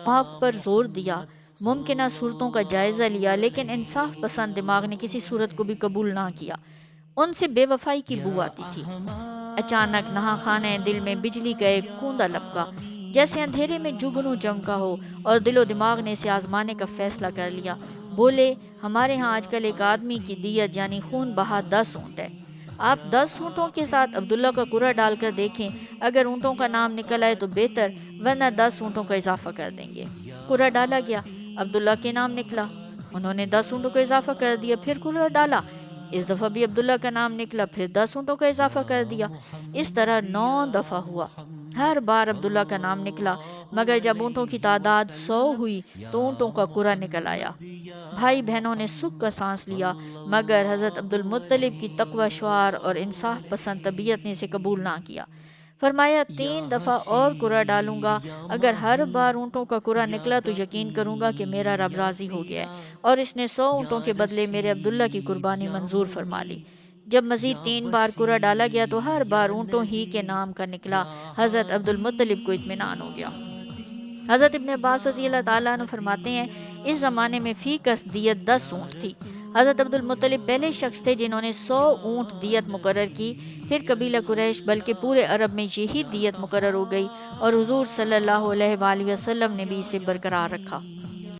آپ پر زور دیا، ممکنہ صورتوں کا جائزہ لیا، لیکن انصاف پسند دماغ نے کسی صورت کو بھی قبول نہ کیا۔ ان سے بے وفائی کی بو آتی تھی۔ اچانک نہا خانے دل میں بجلی کا ایک کوندا لپکا، جیسے اندھیرے میں جگنو چمکا ہو، اور دل و دماغ نے اسے آزمانے کا فیصلہ کر لیا۔ بولے، ہمارے ہاں آج کل ایک آدمی کی دیت یعنی خون بہا 10 اونٹ ہے۔ آپ 10 اونٹوں کے ساتھ عبداللہ کا قرعہ ڈال کر دیکھیں، اگر اونٹوں کا نام نکل آئے تو بہتر، ورنہ 10 اونٹوں کا اضافہ کر دیں گے۔ قرعہ ڈالا گیا، عبداللہ کے نام نکلا، انہوں نے 10 اونٹوں کا اضافہ کر دیا۔ پھر قرعہ ڈالا، اس دفعہ بھی عبداللہ کا نام نکلا، پھر 10 اونٹوں کا اضافہ کر دیا۔ اس طرح 9 دفعہ ہوا، ہر بار عبداللہ کا نام نکلا، مگر جب اونٹوں کی تعداد 100 ہوئی تو اونٹوں کا قرعہ نکل آیا۔ بھائی بہنوں نے سکھ کا سانس لیا، مگر حضرت عبد المطلب کی تقوی شعار اور انصاف پسند طبیعت نے اسے قبول نہ کیا۔ فرمایا، 3 دفعہ اور قرعہ ڈالوں گا، اگر ہر بار اونٹوں کا قرعہ نکلا تو یقین کروں گا کہ میرا رب راضی ہو گیا ہے، اور اس نے 100 اونٹوں کے بدلے میرے عبداللہ کی قربانی منظور فرما لی۔ جب مزید 3 بار قرعہ ڈالا گیا تو ہر بار اونٹوں ہی کے نام کا نکلا۔ حضرت عبد المطلب کو اطمینان ہو گیا۔ حضرت ابن عباس رضی اللہ تعالیٰ عنہ فرماتے ہیں، اس زمانے میں فی کس دیت 10 اونٹ تھی۔ حضرت عبد المطلب پہلے شخص تھے جنہوں نے 100 اونٹ دیت مقرر کی، پھر قبیلہ قریش بلکہ پورے عرب میں یہی دیت مقرر ہو گئی، اور حضور صلی اللہ علیہ وآلہ وسلم نے بھی اسے برقرار رکھا۔